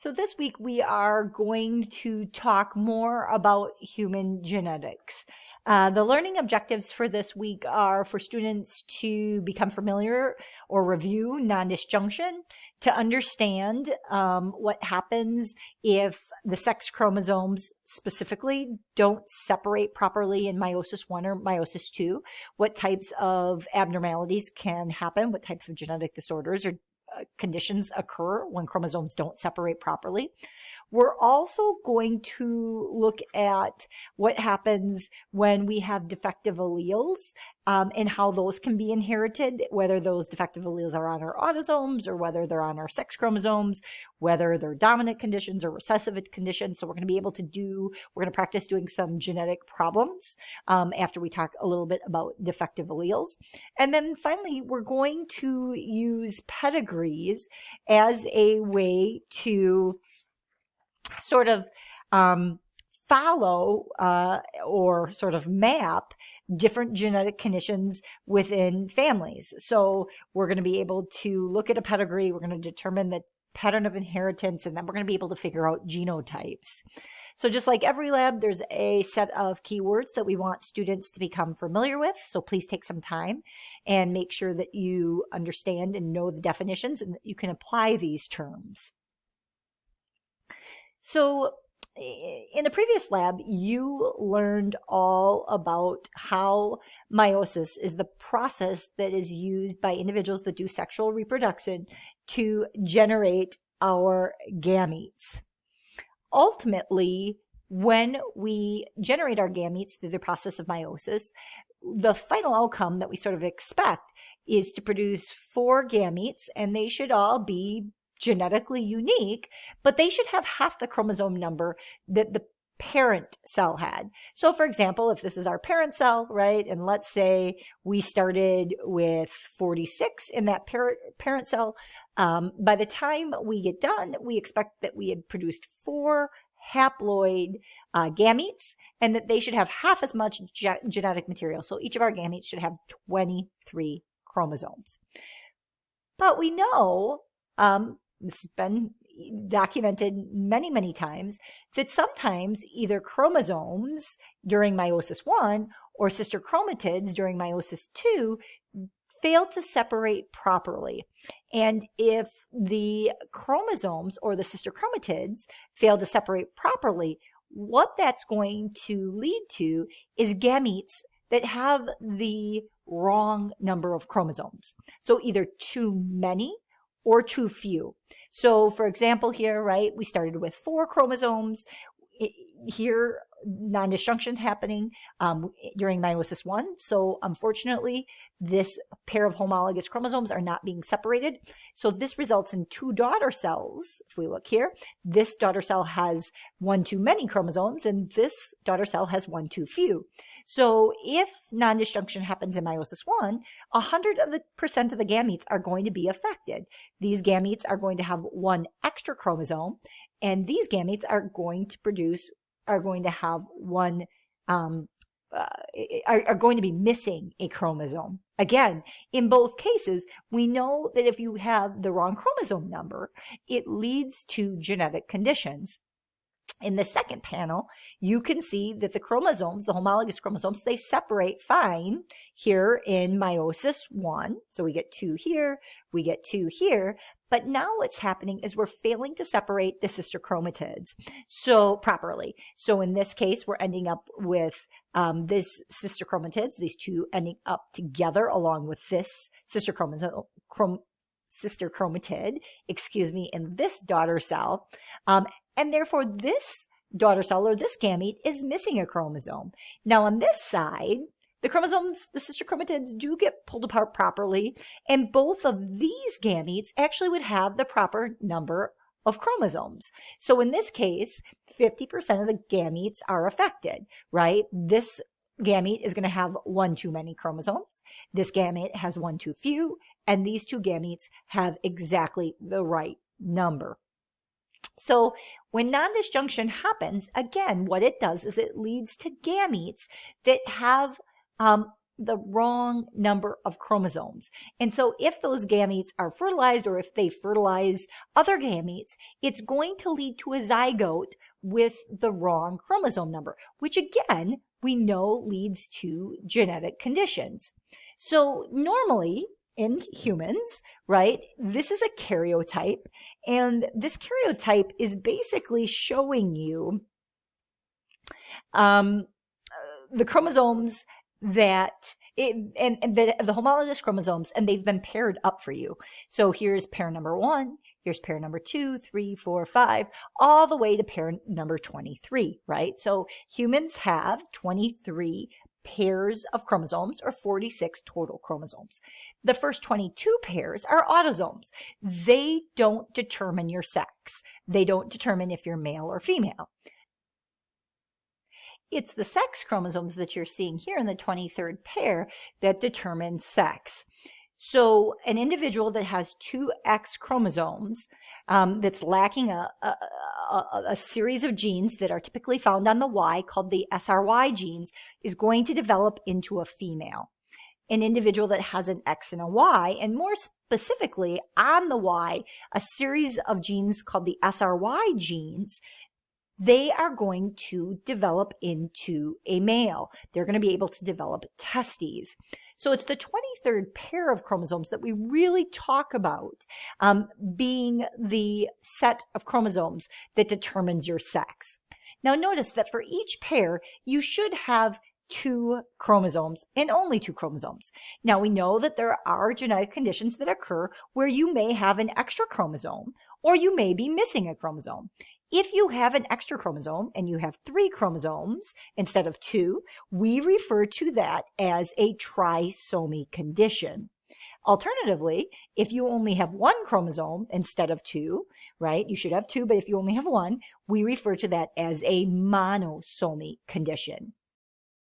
So this week we are going to talk more about human genetics. The learning objectives for this week are for students to become familiar or review non-disjunction, to understand what happens if the sex chromosomes specifically don't separate properly in meiosis 1 or meiosis 2, what types of abnormalities can happen, what types of genetic disorders or conditions occur when chromosomes don't separate properly. We're also going to look at what happens when we have defective alleles and how those can be inherited, whether those defective alleles are on our autosomes or whether they're on our sex chromosomes, whether they're dominant conditions or recessive conditions. So we're going to practice doing some genetic problems after we talk a little bit about defective alleles. And then finally, we're going to use pedigrees as a way to sort of follow or sort of map different genetic conditions within families. So we're going to be able to look at a pedigree, we're going to determine the pattern of inheritance, and then we're going to be able to figure out genotypes. So just like every lab, there's a set of keywords that we want students to become familiar with. So please take some time and make sure that you understand and know the definitions and that you can apply these terms. So in the previous lab, you learned all about how meiosis is the process that is used by individuals that do sexual reproduction to generate our gametes. Ultimately, when we generate our gametes through the process of meiosis, the final outcome that we sort of expect is to produce 4 gametes, and they should all be genetically unique, but they should have half the chromosome number that the parent cell had. So for example, if this is our parent cell, right, and let's say we started with 46 in that parent cell, by the time we get done, we expect that we had produced 4 haploid gametes, and that they should have half as much genetic material. So each of our gametes should have 23 chromosomes. But we know, this has been documented many, many times, that sometimes either chromosomes during meiosis 1 or sister chromatids during meiosis 2 fail to separate properly. And if the chromosomes or the sister chromatids fail to separate properly, what that's going to lead to is gametes that have the wrong number of chromosomes. So either too many or too few. So for example here, right, we started with 4 chromosomes. Here, non-disjunction happening during meiosis 1. So unfortunately, this pair of homologous chromosomes are not being separated. So this results in 2 daughter cells. If we look here, this daughter cell has 1 too many chromosomes, and this daughter cell has 1 too few. So if non-disjunction happens in meiosis 1, 100% of the gametes are going to be affected. These gametes are going to have 1 extra chromosome, and these gametes are going to have one, are going to be missing a chromosome. Again, in both cases, we know that if you have the wrong chromosome number, it leads to genetic conditions. In the second panel, you can see that the chromosomes, the homologous chromosomes, they separate fine here in meiosis 1. So we get 2 here, we get 2 here. But now what's happening is we're failing to separate the sister chromatids properly. So in this case, we're ending up with this sister chromatids, these 2 ending up together along with this sister chromatid, in this daughter cell. And therefore, this daughter cell or this gamete is missing a chromosome. Now on this side, the chromosomes, the sister chromatids, do get pulled apart properly, and both of these gametes actually would have the proper number of chromosomes. So in this case, 50% of the gametes are affected, right? This gamete is going to have 1 too many chromosomes. This gamete has 1 too few, and these 2 gametes have exactly the right number. So when non-disjunction happens, again, what it does is it leads to gametes that have the wrong number of chromosomes. And so if those gametes are fertilized, or if they fertilize other gametes, it's going to lead to a zygote with the wrong chromosome number, which again, we know leads to genetic conditions. So normally in humans, right, this is a karyotype, and this karyotype is basically showing you the chromosomes that the homologous chromosomes, and they've been paired up for you. So here's pair number 1, here's pair number 2, 3, 4, 5, all the way to pair number 23, right? So humans have 23 pairs of chromosomes, or 46 total chromosomes. The first 22 pairs are autosomes. They don't determine your sex. They don't determine if you're male or female. It's the sex chromosomes that you're seeing here in the 23rd pair that determine sex. So an individual that has 2 X chromosomes that's lacking a series of genes that are typically found on the Y, called the SRY genes, is going to develop into a female. An individual that has an X and a Y, and more specifically on the Y, a series of genes called the SRY genes, they are going to develop into a male. They're going to be able to develop testes. So it's the 23rd pair of chromosomes that we really talk about being the set of chromosomes that determines your sex. Now notice that for each pair, you should have 2 chromosomes, and only 2 chromosomes. Now we know that there are genetic conditions that occur where you may have an extra chromosome, or you may be missing a chromosome. If you have an extra chromosome and you have 3 chromosomes instead of 2, we refer to that as a trisomy condition. Alternatively, if you only have 1 chromosome instead of 2, right, you should have 2, but if you only have 1, we refer to that as a monosomy condition.